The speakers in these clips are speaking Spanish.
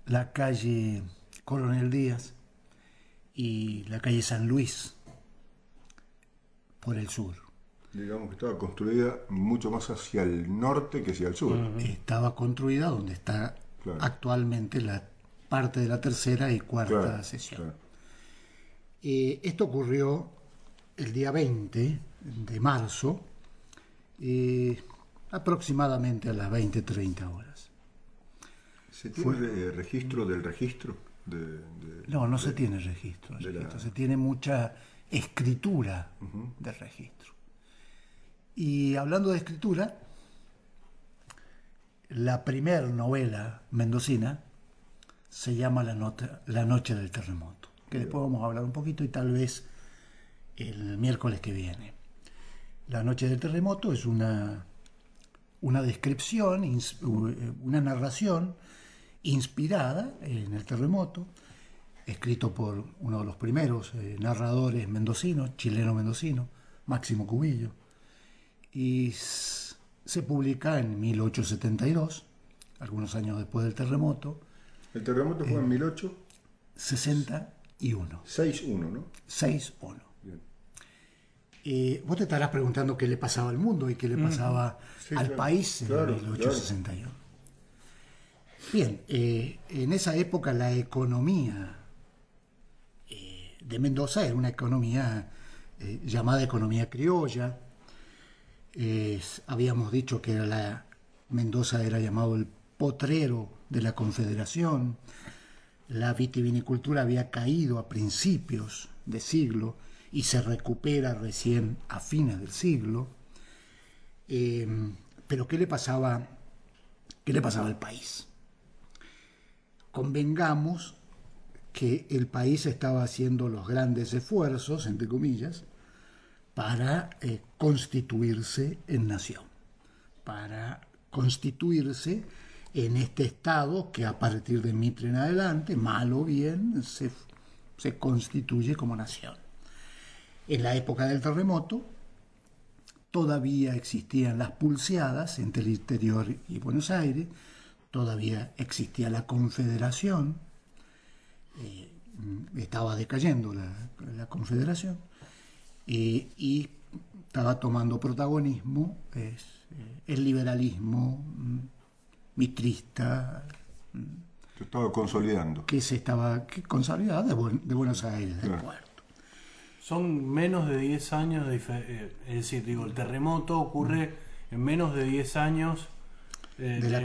la calle Coronel Díaz y la calle San Luis por el sur. Digamos que estaba construida mucho más hacia el norte que hacia el sur. Estaba construida donde está actualmente la parte de la tercera y cuarta sección. Esto ocurrió el día 20 de marzo, aproximadamente a las 20:30 horas. ¿Se tiene registro del registro? No se tiene registro. Se tiene mucha escritura del registro. Y hablando de escritura, la primer novela mendocina se llama La Noche del Terremoto, que después vamos a hablar un poquito y tal vez el miércoles que viene. La Noche del Terremoto es una descripción, una narración inspirada en el terremoto, escrito por uno de los primeros narradores mendocinos, chileno-mendocino, Máximo Cubillo, y se publica en 1872, algunos años después del terremoto. ¿El terremoto fue en 1861? 61, ¿no? 61. Bien. Vos te estarás preguntando qué le pasaba al mundo y qué le pasaba al país en 1861. Bien, en esa época la economía de Mendoza era una economía llamada economía criolla. Habíamos dicho que Mendoza era llamado el potrero de la Confederación. La vitivinicultura había caído a principios de siglo y se recupera recién a fines del siglo. Pero ¿qué le pasaba al país? Convengamos que el país estaba haciendo los grandes esfuerzos, entre comillas, para constituirse en nación, para constituirse en este Estado que a partir de Mitre en adelante, mal o bien, se constituye como nación. En la época del terremoto todavía existían las pulseadas entre el interior y Buenos Aires, todavía existía la Confederación, estaba decayendo la Confederación, y estaba tomando protagonismo el liberalismo mitrista, se estaba consolidando, que consolidado de Buenos Aires, del puerto. Son menos de 10 años, es decir, el terremoto ocurre en menos de 10 años de la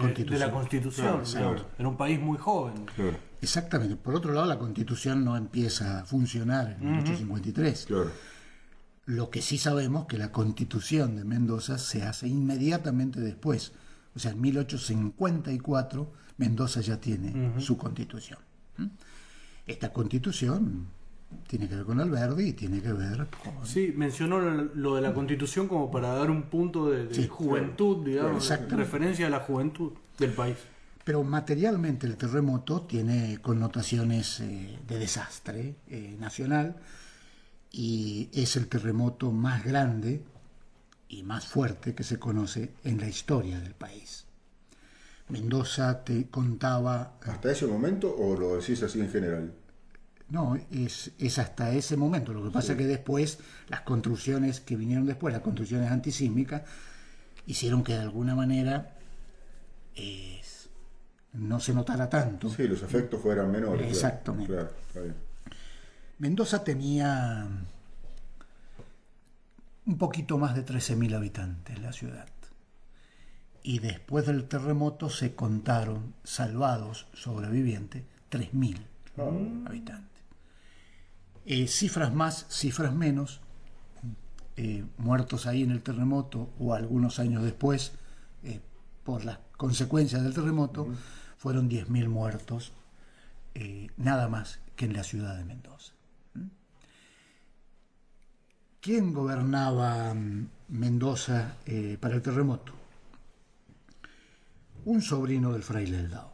Constitución, claro. En un país muy joven. Claro. Exactamente. Por otro lado, la Constitución no empieza a funcionar en 1853. Claro. Lo que sí sabemos que la Constitución de Mendoza se hace inmediatamente después. O sea, en 1854 Mendoza ya tiene su Constitución. Esta Constitución tiene que ver con Alberdi y tiene que ver con... Sí, mencionó lo de la Constitución como para dar un punto de juventud, digamos, referencia a la juventud del país. Pero materialmente el terremoto tiene connotaciones de desastre nacional, y es el terremoto más grande y más fuerte que se conoce en la historia del país. Mendoza te contaba... ¿Hasta ese momento o lo decís así en general? No, es hasta ese momento. Lo que pasa es que después, las construcciones que vinieron después, las construcciones antisísmicas, hicieron que de alguna manera no se notara tanto. Sí, los efectos fueran menores. Exactamente. Claro, está bien. Mendoza tenía un poquito más de 13.000 habitantes, la ciudad. Y después del terremoto se contaron, salvados, sobrevivientes, 3.000 habitantes. Cifras más, cifras menos, muertos ahí en el terremoto o algunos años después, por las consecuencias del terremoto, fueron 10.000 muertos, nada más que en la ciudad de Mendoza. ¿Quién gobernaba Mendoza para el terremoto? Un sobrino del fraile Eldao,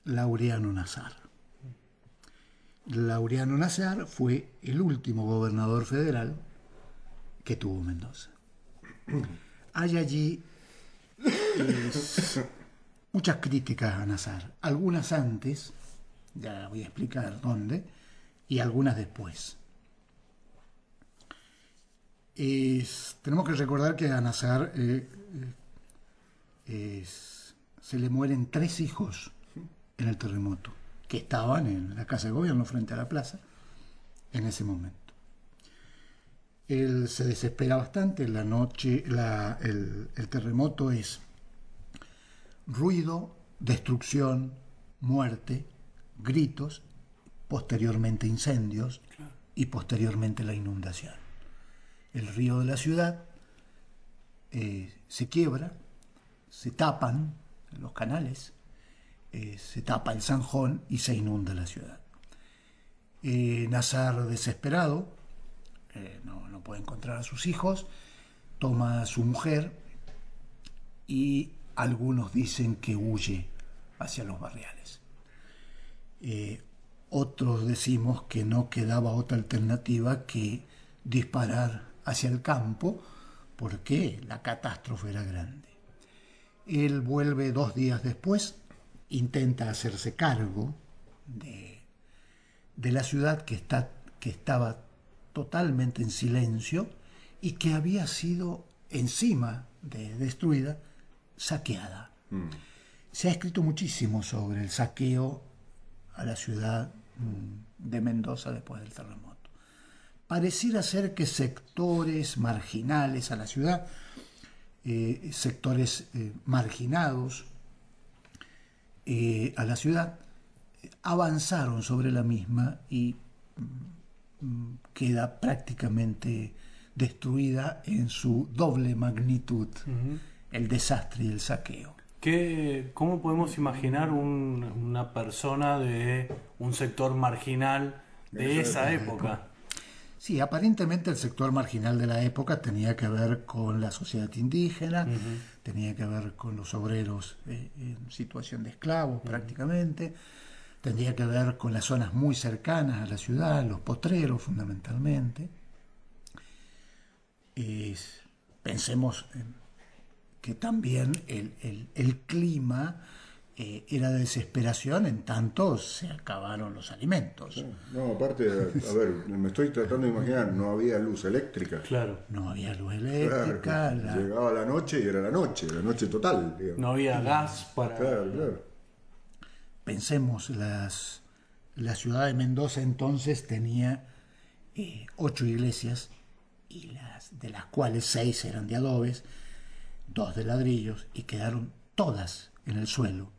Laureano Nazar. Laureano Nazar fue el último gobernador federal que tuvo Mendoza. Hay allí muchas críticas a Nazar, algunas antes, ya voy a explicar dónde, y algunas después. Tenemos que recordar que a Nazar se le mueren 3 hijos en el terremoto, que estaban en la casa de gobierno frente a la plaza en ese momento. Él se desespera bastante. La noche, el terremoto es ruido, destrucción, muerte, gritos, posteriormente incendios y posteriormente la inundación. El río de la ciudad se quiebra, se tapan los canales, se tapa el zanjón y se inunda la ciudad. Nazar, desesperado, no puede encontrar a sus hijos, toma a su mujer y algunos dicen que huye hacia los barriales. Otros decimos que no quedaba otra alternativa que disparar hacia el campo porque la catástrofe era grande. Él vuelve 2 días después, intenta hacerse cargo de la ciudad que estaba totalmente en silencio y que había sido, encima de destruida, saqueada. Se ha escrito muchísimo sobre el saqueo a la ciudad de Mendoza después del terremoto. Pareciera ser que sectores marginales a la ciudad, sectores marginados a la ciudad, avanzaron sobre la misma y queda prácticamente destruida en su doble magnitud, el desastre y el saqueo. ¿Cómo podemos imaginar una persona de un sector marginal de esa época? Sí, aparentemente el sector marginal de la época tenía que ver con la sociedad indígena, tenía que ver con los obreros en situación de esclavos prácticamente, tendría que ver con las zonas muy cercanas a la ciudad, los potreros fundamentalmente. Pensemos que también el clima era de desesperación en tanto se acabaron los alimentos. No, aparte, a ver, me estoy tratando de imaginar, no había luz eléctrica. Claro. No había luz eléctrica. Claro, llegaba la noche y era la noche total. Digamos. No había gas para... Claro. Pensemos, la ciudad de Mendoza entonces tenía 8 iglesias, y de las cuales 6 eran de adobes, 2 de ladrillos, y quedaron todas en el suelo,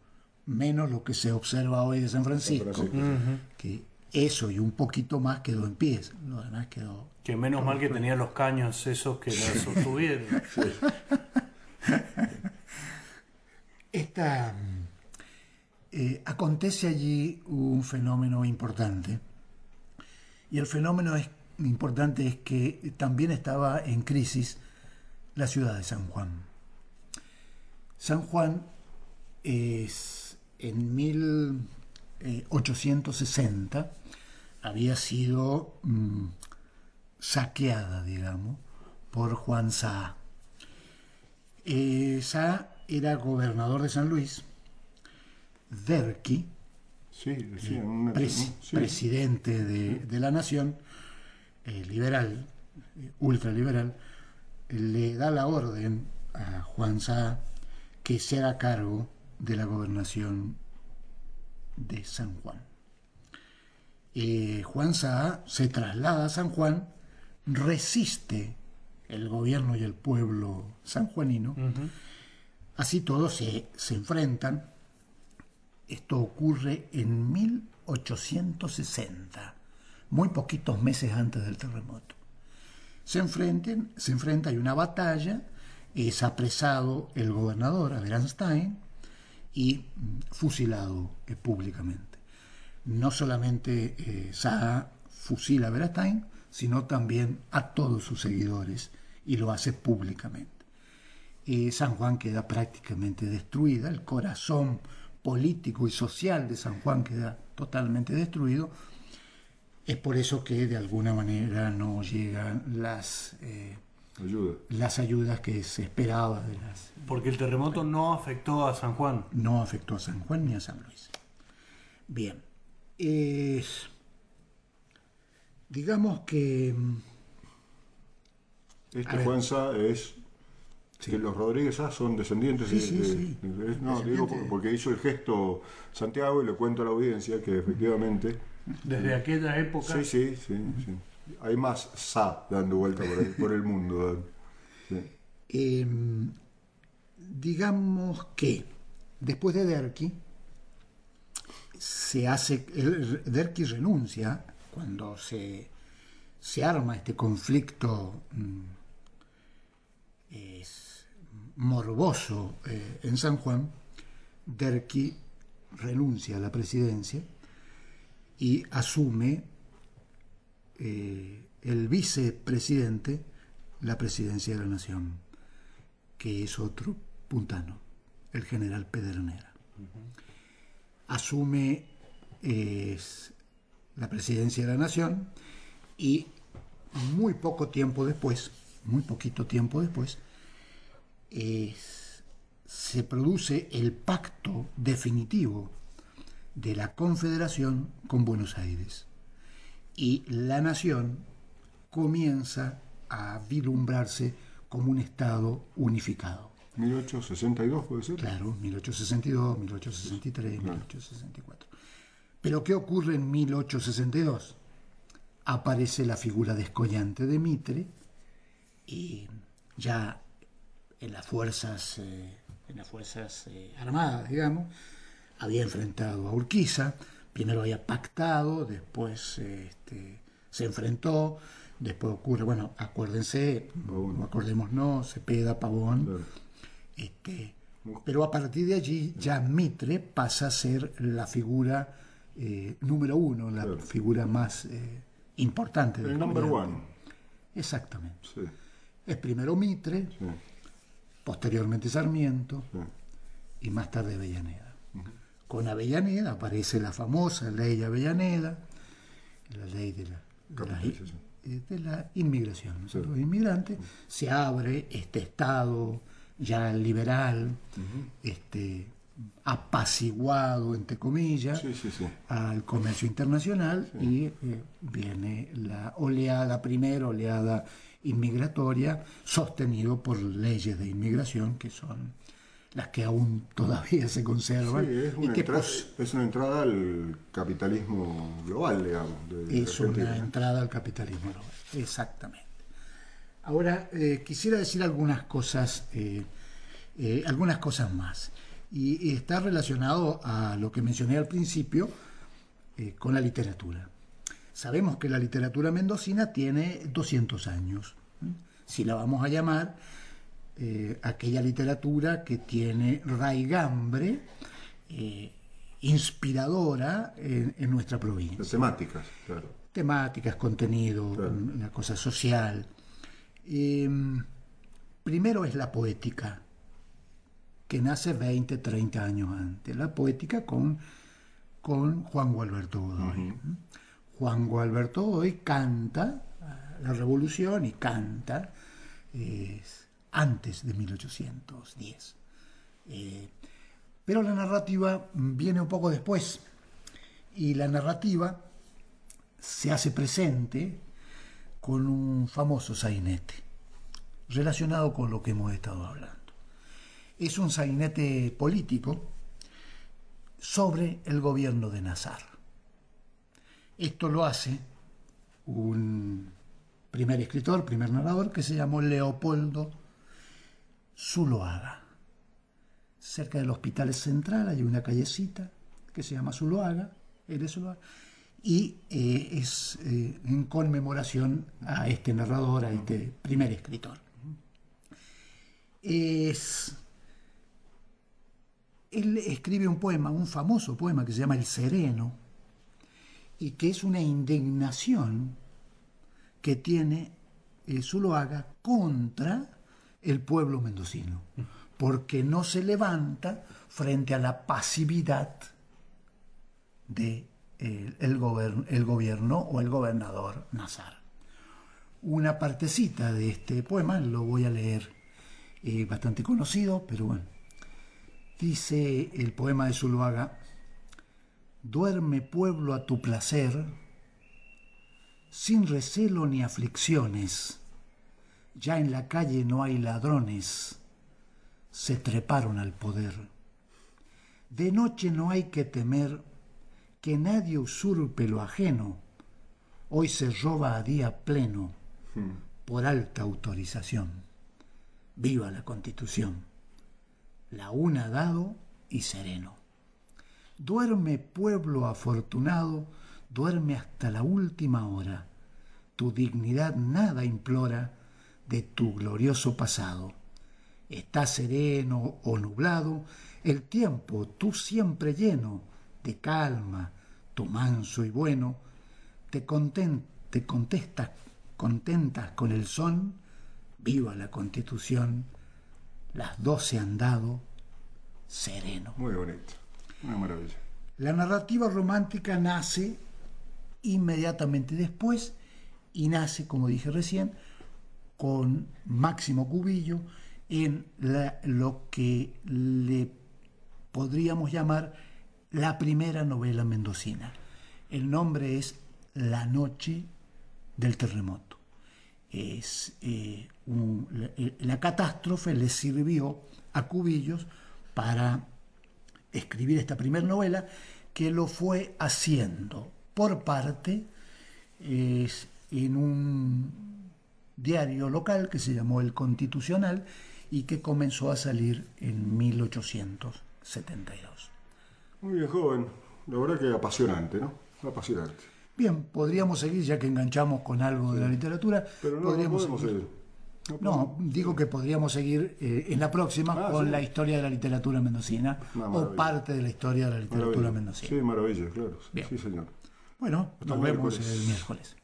menos lo que se observa hoy de San Francisco, que eso y un poquito más quedó en pie, lo demás quedó... Que menos mal que tenía los caños esos que la sostuvieron. Acontece allí un fenómeno importante, y el fenómeno importante es que también estaba en crisis la ciudad de San Juan. San Juan en 1860 había sido saqueada, digamos, por Juan Saá. Saá era gobernador de San Luis. Derqui, presidente de la nación, liberal, ultraliberal, le da la orden a Juan Saá que se haga cargo de la gobernación de San Juan. Juan Saá se traslada a San Juan, resiste el gobierno y el pueblo sanjuanino, así todos se enfrentan. Esto ocurre en 1860, muy poquitos meses antes del terremoto. Se enfrenta, hay una batalla, es apresado el gobernador Aberanstein y fusilado públicamente. No solamente Saá fusila a Aberanstein, sino también a todos sus seguidores, y lo hace públicamente. San Juan queda prácticamente destruida, el corazón político y social de San Juan queda totalmente destruido. Es por eso que de alguna manera no llegan las ayudas que se esperaba de las... Porque el terremoto no afectó a San Juan. No afectó a San Juan ni a San Luis. Bien. Digamos que... Juan Sá es... Sí. Que los Rodríguez Sá son descendientes Sí. No, digo porque hizo el gesto Santiago y le cuento a la audiencia que efectivamente... Desde aquella época... Sí. Hay más Sá dando vuelta por el mundo. Sí. Digamos que después de Derqui Derqui renuncia cuando se arma este conflicto morboso en San Juan. Derqui renuncia a la presidencia y asume el vicepresidente la presidencia de la nación, que es otro puntano, el general Pedernera. Asume la presidencia de la nación y muy poquito tiempo después, se produce el pacto definitivo de la Confederación con Buenos Aires y la nación comienza a vislumbrarse como un Estado unificado. 1862 puede ser. Claro, 1862, 1863, 1864. Pero ¿qué ocurre en 1862? Aparece la figura descollante de Mitre y ya en las fuerzas armadas, digamos, había enfrentado a Urquiza. Primero había pactado, después se enfrentó, después ocurre, bueno, acuérdense, acordémonos, Cepeda, Pavón, claro. Pero a partir de allí ya Mitre pasa a ser la figura número uno, la claro. figura más importante del number one. Exactamente. Sí. Es primero Mitre, sí. Posteriormente Sarmiento, sí. Y más tarde Avellaneda. Con Avellaneda aparece la famosa ley Avellaneda, la ley de la inmigración. Sí. Los inmigrantes, se abre este Estado ya liberal, apaciguado, entre comillas, al comercio internacional, y viene la primera oleada inmigratoria, sostenido por leyes de inmigración que son las que aún todavía se conservan. Sí, es una entrada al capitalismo global, digamos. Es una entrada al capitalismo global, exactamente. Ahora, quisiera decir algunas cosas más. Y está relacionado a lo que mencioné al principio con la literatura. Sabemos que la literatura mendocina tiene 200 años. Si la vamos a llamar aquella literatura que tiene raigambre inspiradora en nuestra provincia. Las temáticas, claro. Temáticas, contenido, claro. Una cosa social. Primero es la poética, que nace 20, 30 años antes. La poética con Juan Gualberto Godoy. Juan Gualberto Godoy canta la Revolución y canta antes de 1810. Pero la narrativa viene un poco después, y la narrativa se hace presente con un famoso sainete relacionado con lo que hemos estado hablando. Es un sainete político sobre el gobierno de Nazar. Esto lo hace un primer narrador, que se llamó Leopoldo Zuloaga. Cerca del Hospital Central hay una callecita que se llama Zuloaga, y es en conmemoración a este narrador, a este primer escritor. Él escribe un poema, un famoso poema que se llama El Sereno, y que es una indignación que tiene Zuloaga contra el pueblo mendocino, porque no se levanta frente a la pasividad de el gobierno o el gobernador Nazar. una partecita de este poema, lo voy a leer, bastante conocido, pero bueno. Dice el poema de Zuluaga: duerme pueblo a tu placer, sin recelo ni aflicciones, ya en la calle no hay ladrones, se treparon al poder. De noche no hay que temer que nadie usurpe lo ajeno, hoy se roba a día pleno por alta autorización. Viva la Constitución, la una dado y sereno. Duerme pueblo afortunado, duerme hasta la última hora, tu dignidad nada implora de tu glorioso pasado. Está sereno o nublado el tiempo, tú siempre lleno de calma, tú manso y bueno, te contentas con el son. Viva la Constitución, las 12 han dado sereno. Muy bonito, una maravilla. La narrativa romántica nace inmediatamente después y nace, como dije recién, con Máximo Cubillo en lo que le podríamos llamar la primera novela mendocina. El nombre es La noche del terremoto. La catástrofe le sirvió a Cubillos para escribir esta primera novela, que lo fue haciendo por parte en un diario local que se llamó El Constitucional y que comenzó a salir en 1872. Muy bien, joven. La verdad que apasionante, ¿no? Apasionante. Bien, podríamos seguir, ya que enganchamos con algo de la literatura. Pero no podemos seguir. No, digo que podríamos seguir en la próxima con la historia de la literatura mendocina o parte de la historia de la literatura mendocina. Sí, maravilla, claro. Bien. Sí, señor. Bueno, nos vemos el miércoles.